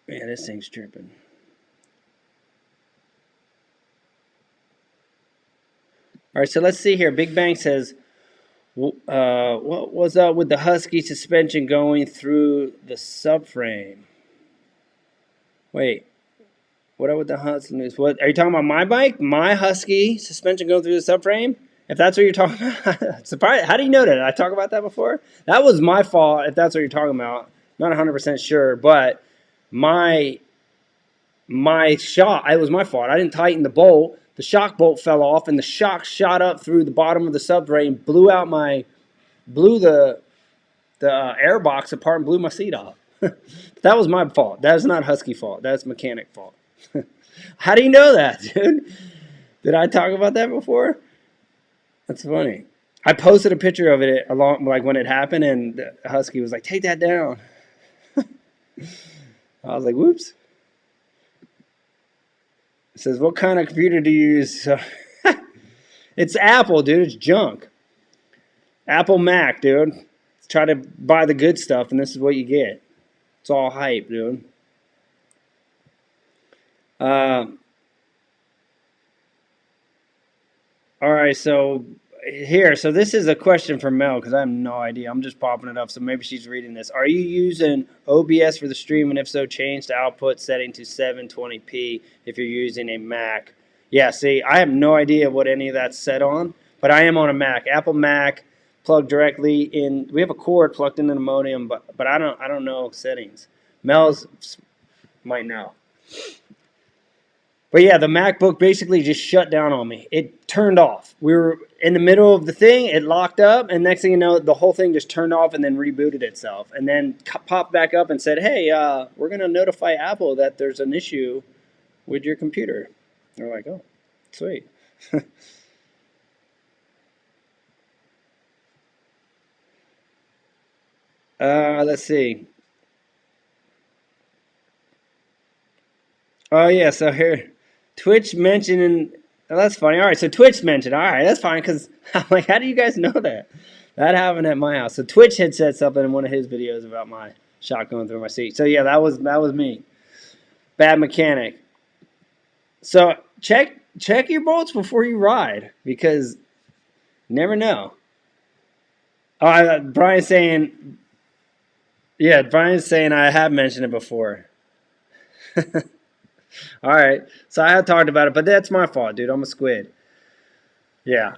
S3: man, this thing's tripping. All right. So let's see here. Big Bang says, what was up with the Husky suspension going through the subframe? Wait. What up with the Husky news? What are you talking about? My bike, my Husky suspension going through the subframe. If that's what you're talking about, surprised. How do you know that? Did I talk about that before? That was my fault. If that's what you're talking about, not 100% sure, but my shock. It was my fault. I didn't tighten the bolt. The shock bolt fell off, and the shock shot up through the bottom of the subframe, blew the air box apart, and blew my seat off. That was my fault. That's not Husky fault. That's mechanic fault. How do you know that, dude? Did I talk about that before? That's funny. I posted a picture of it along, like when it happened, and the Husky was like, "Take that down." I was like, "Whoops." It says, "What kind of computer do you use?" It's Apple, dude. It's junk. Apple Mac, dude. Try to buy the good stuff, and this is what you get. It's all hype, dude. All right, so so this is a question for Mel because I have no idea. I'm just popping it up, so maybe she's reading this. Are you using OBS for the stream, and if so, change the output setting to 720p if you're using a Mac? Yeah, see, I have no idea what any of that's set on, but I am on a Mac, Apple Mac, plugged directly in. We have a cord plugged into the modem, but I don't know settings. Mel's might know. But yeah, the MacBook basically just shut down on me. It turned off. We were in the middle of the thing. It locked up. And next thing you know, the whole thing just turned off and then rebooted itself. And then popped back up and said, hey, we're going to notify Apple that there's an issue with your computer. They're like, oh, sweet. Let's see. Oh yeah, so here, Twitch mentioning. Oh, that's funny. All right, so Twitch mentioned. All right, that's fine because I'm like, how do you guys know that? That happened at my house. So Twitch had said something in one of his videos about my shot going through my seat. So yeah, that was me. Bad mechanic. So check your bolts before you ride because you never know. Oh, Brian's saying, yeah, Brian's saying I have mentioned it before. All right, so I had talked about it, but that's my fault, dude. I'm a squid. Yeah.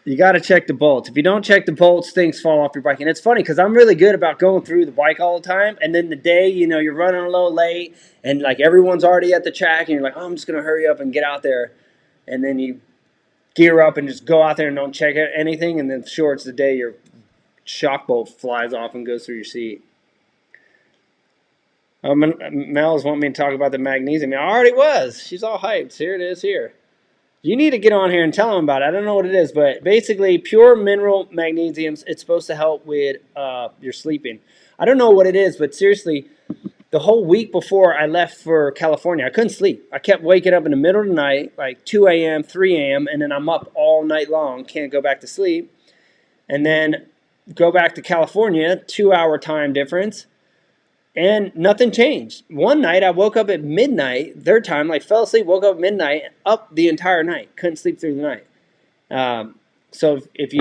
S3: You got to check the bolts. If you don't check the bolts, things fall off your bike. And it's funny because I'm really good about going through the bike all the time. And then the day, you're running a little late and like everyone's already at the track and you're like, oh, I'm just going to hurry up and get out there. And then you gear up and just go out there and don't check anything. And then sure, it's the day your shock bolt flies off and goes through your seat. Mel's wanting me to talk about the magnesium. I already was. She's all hyped. Here it is here. You need to get on here and tell them about it. I don't know what it is, but basically pure mineral magnesiums. It's supposed to help with your sleeping. I don't know what it is, but seriously, the whole week before I left for California, I couldn't sleep. I kept waking up in the middle of the night, like 2 a.m., 3 a.m., and then I'm up all night long, can't go back to sleep. And then go back to California, 2-hour time difference. And nothing changed. One night I woke up at midnight, third time, like fell asleep, woke up at midnight, up the entire night. Couldn't sleep through the night. So if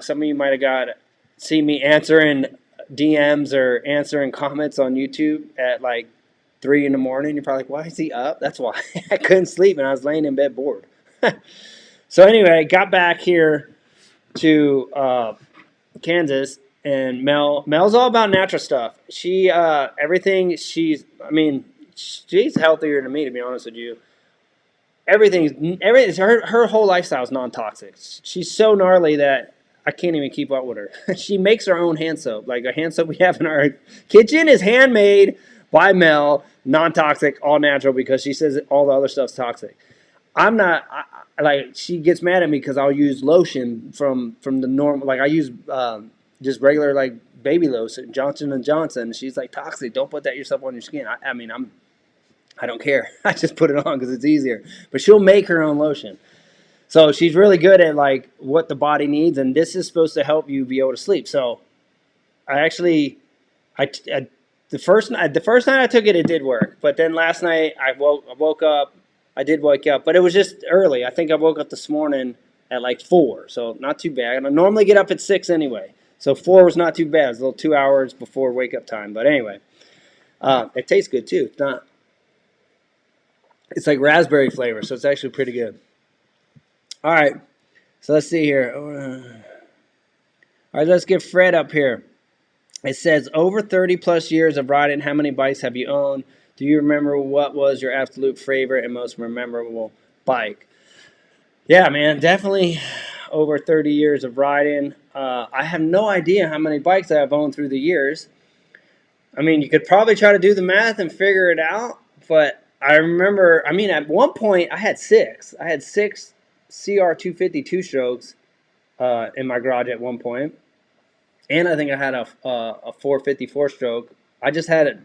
S3: some of you might have seen me answering DMs or answering comments on YouTube at like 3 in the morning. You're probably like, why is he up? That's why. I couldn't sleep and I was laying in bed bored. So anyway, got back here to Kansas. And Mel's all about natural stuff. She's healthier than me, to be honest with you. Everything. Her whole lifestyle is non-toxic. She's so gnarly that I can't even keep up with her. She makes her own hand soap. Like a hand soap we have in our kitchen is handmade by Mel, non-toxic, all natural, because she says all the other stuff's toxic. I'm not. She gets mad at me because I'll use lotion from the normal. Like I use just regular like baby lotion, Johnson & Johnson. She's like, toxic. Don't put that yourself on your skin. I don't care. I just put it on because it's easier. But she'll make her own lotion. So she's really good at like what the body needs, and this is supposed to help you be able to sleep. So the first night I took it, it did work. But then last night I woke up. I did wake up, but it was just early. I think I woke up this morning at like 4, so not too bad. I normally get up at 6 anyway, so 4 was not too bad. It was a little 2 hours before wake up time. But anyway, it tastes good too. It's like raspberry flavor, so it's actually pretty good. All right, so let's see here. All right, let's get Fred up here. It says, over 30 plus years of riding, how many bikes have you owned? Do you remember what was your absolute favorite and most memorable bike? Yeah, man, definitely over 30 years of riding. I have no idea how many bikes I've owned through the years. I mean, you could probably try to do the math and figure it out, but I remember, at one point I had 6. I had 6 CR250 two-strokes in my garage at one point. And I think I had a 450 4-stroke. I just had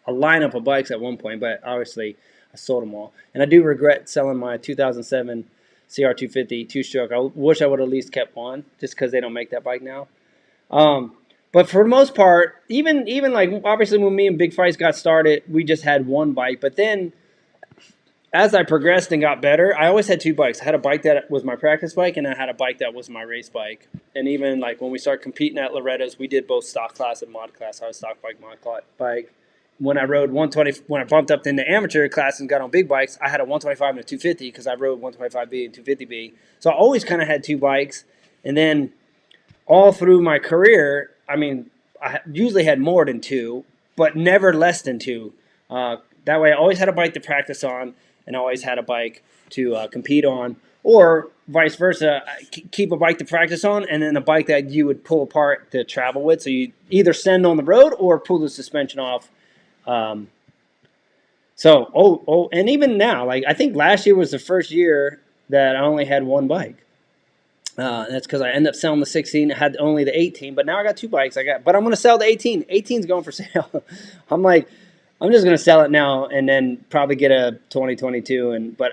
S3: a lineup of bikes at one point, but obviously I sold them all. And I do regret selling my 2007 CR250 two-stroke. I wish I would have at least kept one, just because they don't make that bike now. But for the most part, even like obviously when me and Big Fights got started, we just had one bike. But then as I progressed and got better, I always had 2 bikes. I had a bike that was my practice bike, and I had a bike that was my race bike. And even like when we started competing at Loretta's, we did both stock class and mod class. I was stock bike, mod bike. When I rode 120, when I bumped up into amateur class and got on big bikes, I had a 125 and a 250 because I rode 125B and 250B. So I always kind of had 2 bikes. And then all through my career, I usually had more than 2, but never less than 2. That way I always had a bike to practice on, and I always had a bike to compete on, or vice versa, keep a bike to practice on, and then a bike that you would pull apart to travel with. So you either send on the road or pull the suspension off. And even now, like I think last year was the first year that I only had 1 bike. That's because I ended up selling the 16. I had only the 18, but now I got 2 bikes. But I'm going to sell the 18. 18's going for sale. I'm like, I'm just gonna sell it now and then probably get a 2022. But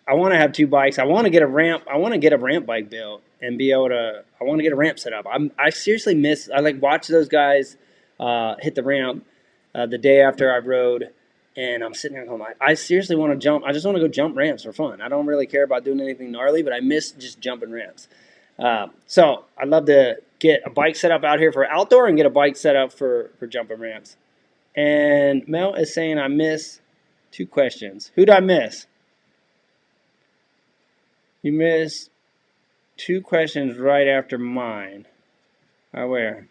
S3: I want to have two bikes. I want to get a ramp. I want to get a ramp bike built and be able to. I want to get a ramp set up. I seriously miss. I like watch those guys hit the ramp the day after I rode, and I'm sitting there going, I seriously want to jump. I just want to go jump ramps for fun. I don't really care about doing anything gnarly, but I miss just jumping ramps. So I'd love to get a bike set up out here for outdoor and get a bike set up for jumping ramps. And Mel is saying I missed 2 questions. Who'd I miss? You missed 2 questions right after mine. Where?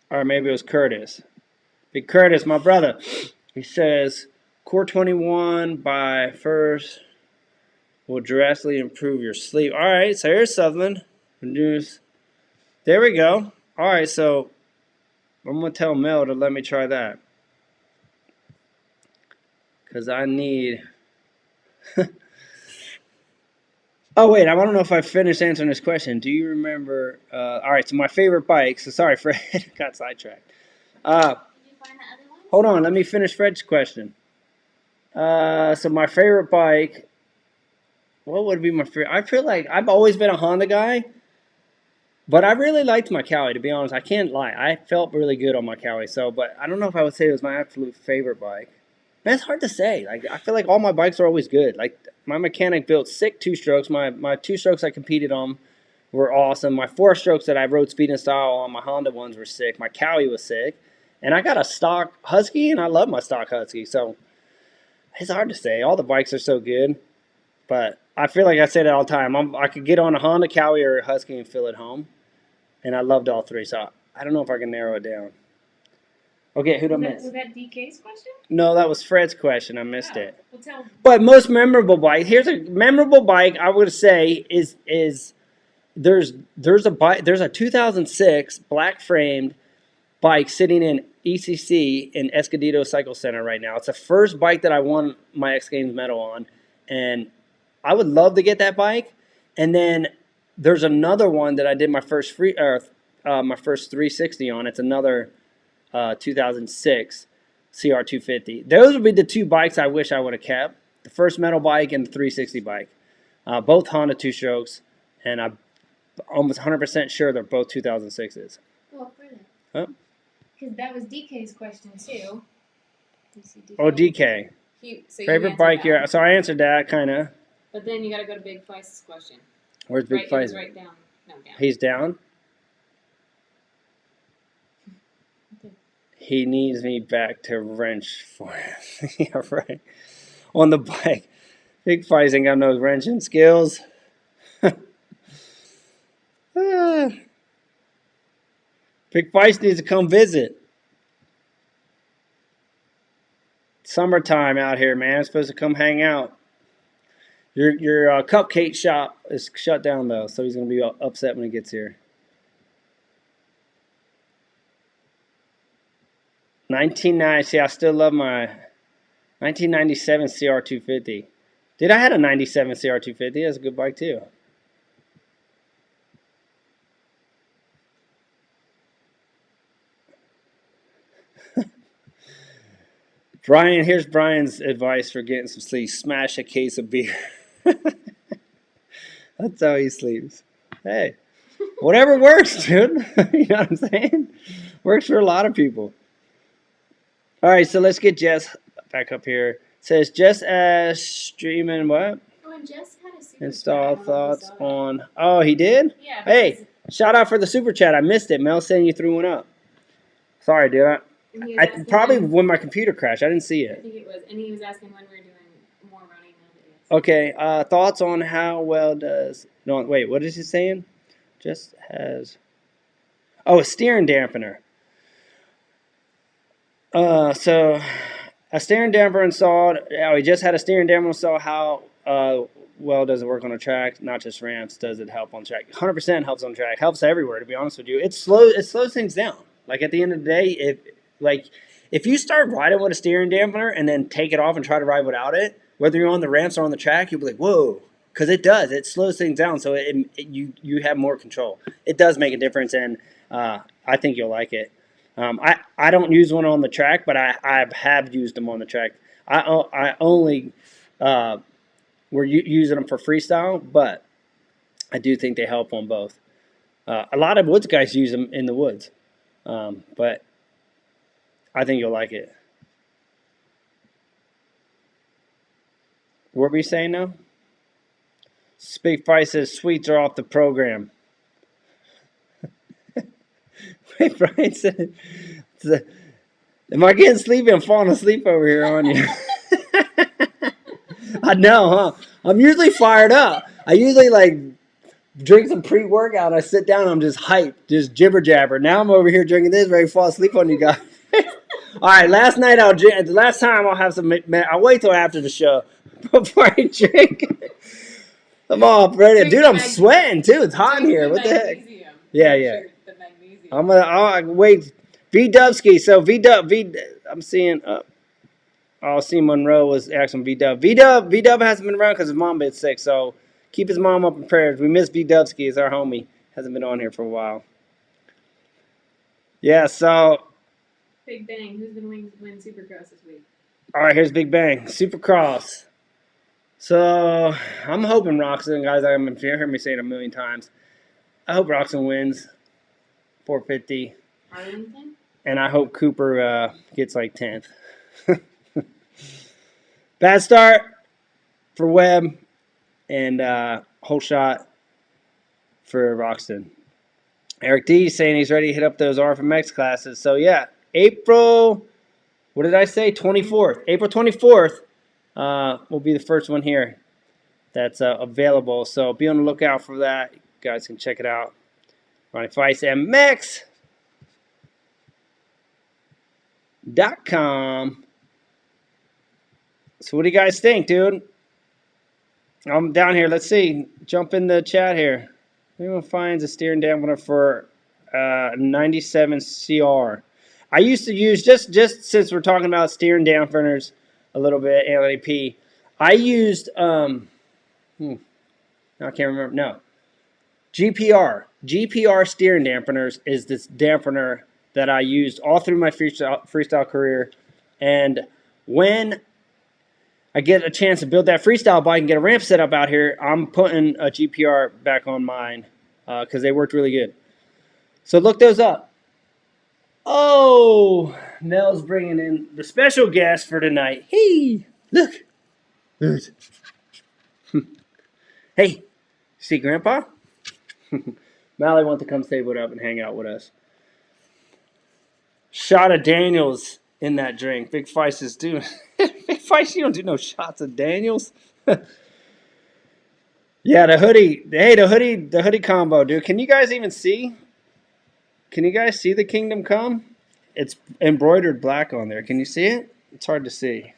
S3: Or maybe it was Curtis. Big Curtis, my brother. He says, Core 21 by first will drastically improve your sleep. All right, so here's something. There we go. All right, so I'm going to tell Mel to let me try that. Because I need... Oh, wait, I don't know if I finished answering this question. Do you remember... all right, so my favorite bike... So sorry, Fred, got sidetracked.
S2: Did you find the other one?
S3: Hold on, let me finish Fred's question. So my favorite bike... What would be my favorite? I feel like I've always been a Honda guy, but I really liked my Cali, to be honest. I can't lie. I felt really good on my Cali, but I don't know if I would say it was my absolute favorite bike. That's hard to say. Like I feel like all my bikes are always good. Like my mechanic built sick 2-strokes. My 2-strokes I competed on were awesome. My 4-strokes that I rode speed and style on my Honda ones were sick. My Cali was sick. And I got a stock Husky, and I love my stock Husky. So it's hard to say. All the bikes are so good. But I feel like I say that all the time. I could get on a Honda, Cali, or a Husky and feel at home. And I loved all 3. So I don't know if I can narrow it down. Okay, who'd I miss?
S2: Was that DK's question?
S3: No, that was Fred's question. I missed it.
S2: Well, tell him.
S3: But most memorable bike. Here's a memorable bike I would say is there's a 2006 black framed bike sitting in ECC in Escondido Cycle Center right now. It's the first bike that I won my X Games medal on, and I would love to get that bike. And then there's another one that I did my first my first 360 on. It's another 2006 CR250. Those would be the 2 bikes I wish I would have kept. The first metal bike and the 360 bike. Both Honda 2-strokes, and I'm almost 100% sure they're both 2006s.
S2: Well, really?
S3: Huh?
S2: Because that was DK's question, too.
S3: Oh, DK. Favorite bike here. So I answered that, kind of.
S2: But then you got to go to Big Feist's question.
S3: Where's Big Feist?
S2: Right down. No, down.
S3: He's down?
S2: Okay.
S3: He needs me back to wrench for him. Yeah, right. On the bike. Big Feist ain't got no wrenching skills. Big Feist needs to come visit. Summertime out here, man. It's supposed to come hang out. Your cupcake shop is shut down, though, so he's going to be upset when he gets here. 1990. See, I still love my 1997 CR250. Dude, I had a 97 CR250. That's a good bike, too. Brian, here's Brian's advice for getting some sleep. Smash a case of beer. That's how he sleeps. Hey, whatever works, dude. You know what I'm saying? Works for a lot of people. All right, so let's get Jess back up here. It says, just as streaming what?
S2: Oh, and Jess had a super
S3: Install
S2: chat.
S3: thoughts on... Oh, he did?
S2: Yeah.
S3: Hey, shout out for the super chat. I missed it. Mel saying you threw one up. Sorry, dude. I probably when my computer crashed. I didn't see
S2: I
S3: it.
S2: think it was. And he was asking when we were doing more running videos.
S3: Okay, thoughts on how well does... No, wait, what is he saying? Just has... Oh, a steering dampener. So a steering damper installed. Oh, he just had a steering damper installed. How well does it work on a track? Not just ramps. Does it help on track? 100% helps on track. Helps everywhere. To be honest with you, it slows things down. Like at the end of the day, if you start riding with a steering dampener and then take it off and try to ride without it, whether you're on the ramps or on the track, you'll be like, whoa, because it does. It slows things down, so you have more control. It does make a difference, and I think you'll like it. I don't use one on the track, but I have used them on the track. I only we're using them for freestyle, but I do think they help on both. A lot of woods guys use them in the woods, but I think you'll like it. What were we saying now? Big Fight says sweets are off the program. Wait, Brian said, am I getting sleepy? I'm falling asleep over here on you. I know, huh? I'm usually fired up. I usually like drink some pre-workout. I sit down and I'm just hyped, just jibber jabber. Now I'm over here drinking this, ready to fall asleep on you guys. All right, last time I'll have some. I'll wait till after the show before I drink. I'm all ready, dude. I'm sweating too. It's hot in here. What the heck? Yeah. I'll wait. V Dubsky. So I'm seeing. Oh, C Monroe was asking V Dub. V Dub hasn't been around because his mom been sick. So keep his mom up in prayers. We miss V Dubsky. He's our homie. Hasn't been on here for a while. Yeah. So.
S2: Big Bang. Who's gonna win Supercross this week?
S3: All right. Here's Big Bang. Supercross. So I'm hoping Roxon, guys. I've heard me say it a million times. I hope Roxon wins 450.
S2: Arlington?
S3: And I hope Cooper gets like 10th. Bad start for Webb and whole shot for Roxton. Eric D saying he's ready to hit up those RFMX classes. So yeah, April, what did I say? 24th. April 24th will be the first one here that's available. So be on the lookout for that. You guys can check it out. Ronnie Faisst MX.com. So what do you guys think, dude? I'm down here. Let's see. Jump in the chat here. Anyone finds a steering dampener for 97 CR? I used to use, just since we're talking about steering dampeners a little bit, LAP, I used, I can't remember, no. GPR steering dampeners is this dampener that I used all through my freestyle career. And when I get a chance to build that freestyle bike and get a ramp set up out here, I'm putting a GPR back on mine because they worked really good. So look those up. Oh, Nell's bringing in the special guest for tonight. Hey, look. Hey, see Grandpa? Mally wants to come stay with up and hang out with us. Shot of Daniels in that drink. Big Feist is doing. Big Feist, you don't do no shots of Daniels. Yeah, the hoodie. Hey, the hoodie combo, dude. Can you guys even see? Can you guys see the Kingdom Come? It's embroidered black on there. Can you see it? It's hard to see.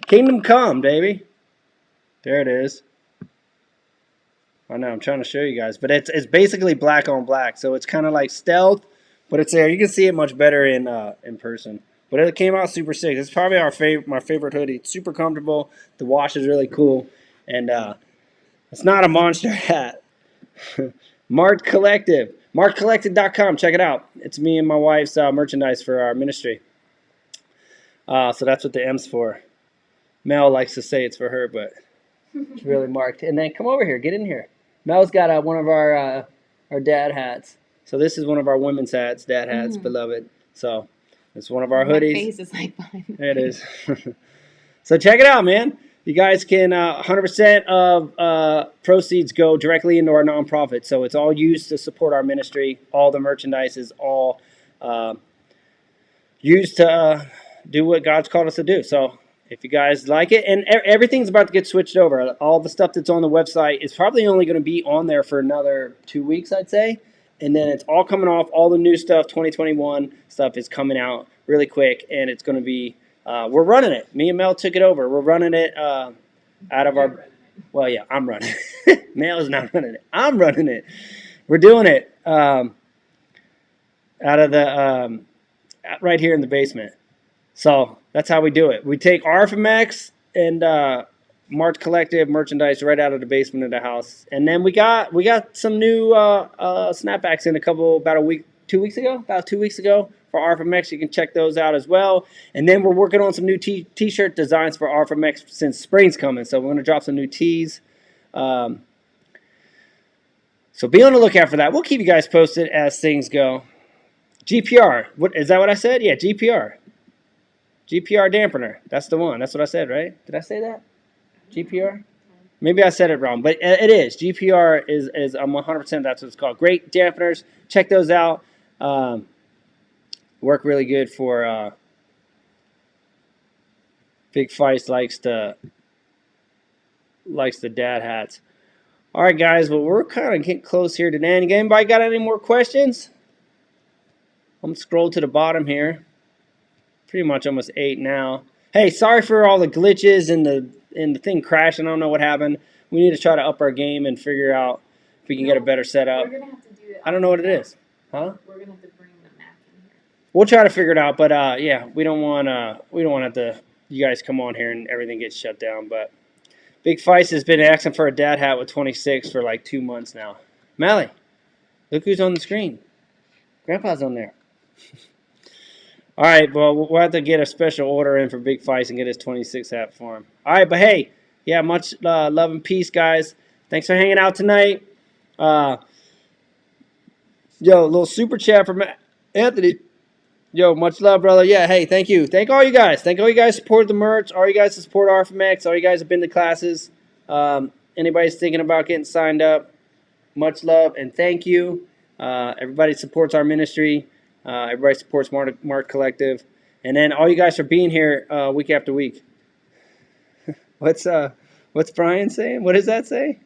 S3: Kingdom Come, baby. There it is. I know, I'm trying to show you guys. But it's basically black on black. So it's kind of like stealth, but it's there. You can see it much better in person. But it came out super sick. It's probably my favorite hoodie. It's super comfortable. The wash is really cool. And it's not a monster hat. Mart Collective. MartCollective.com. Check it out. It's me and my wife's merchandise for our ministry. So that's what the M's for. Mel likes to say it's for her, but it's really marked. And then come over here. Get in here. Mel's got one of our dad hats. So this is one of our women's hats, dad hats, beloved. So it's one of our hoodies.
S2: My face is like behind.
S3: There it is. So check it out, man. You guys can 100% of proceeds go directly into our nonprofit. So it's all used to support our ministry. All the merchandise is all used to do what God's called us to do. So if you guys like it, and everything's about to get switched over. All the stuff that's on the website is probably only going to be on there for another 2 weeks, I'd say. And then it's all coming off. All the new stuff, 2021 stuff is coming out really quick. And it's going to be, we're running it. Me and Mel took it over. We're running it out of our, well, yeah, I'm running it. Mel's not running it. I'm running it. We're doing it out of the, right here in the basement. So that's how we do it. We take RFMX and March Collective merchandise right out of the basement of the house. And then we got some new snapbacks in about 2 weeks ago for RFMX. You can check those out as well. And then we're working on some new t-shirt designs for RFMX since spring's coming. So we're going to drop some new tees. So be on the lookout for that. We'll keep you guys posted as things go. GPR. Is that what I said? Yeah, GPR. GPR dampener. That's the one. That's what I said, right? Did I say that? GPR? Maybe I said it wrong, but it is. GPR is 100%. That's what it's called. Great dampeners. Check those out. Work really good for Big Feist likes the dad hats. All right, guys. Well, we're kind of getting close here to the end. Anybody got any more questions? I'm gonna scroll to the bottom here. Pretty much almost 8 now. Hey, sorry for all the glitches and the thing crashing. I don't know what happened. We need to try to up our game and figure out if we can get a better setup.
S2: We're gonna have to do it.
S3: I don't know what it is. Huh?
S2: We're gonna have to bring the Mac in here.
S3: We'll try to figure it out, but yeah, we don't want you guys come on here and everything gets shut down. But Big Feist has been asking for a dad hat with 26 for like 2 months now. Mally, look who's on the screen. Grandpa's on there. All right, well, we'll have to get a special order in for Big Feist and get his 26 hat for him. All right, but hey, yeah, much love and peace, guys. Thanks for hanging out tonight. Yo, a little super chat from Anthony. Yo, much love, brother. Yeah, hey, thank you. Thank all you guys. Thank all you guys who support the merch. All you guys who support RFMX. All you guys have been to classes. Anybody's thinking about getting signed up, much love and thank you. Everybody supports our ministry. Everybody supports Mark Collective. And then all you guys for being here week after week. What's Brian saying? What does that say?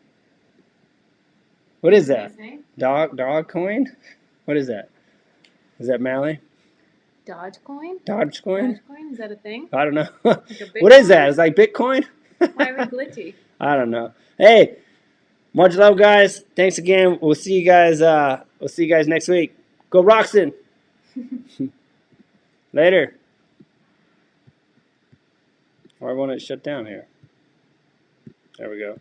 S3: What is that? Dog coin? What is that? Is that Mally?
S2: Dogecoin?
S3: Dogecoin?
S2: Dogecoin? Is that a thing?
S3: I don't know.
S2: Like
S3: What is that? Is it like Bitcoin?
S2: Why are we glitchy?
S3: I don't know. Hey, much love, guys. Thanks again. We'll see you guys. Next week. Go Roxton. Later. Or I want it shut down here. There we go.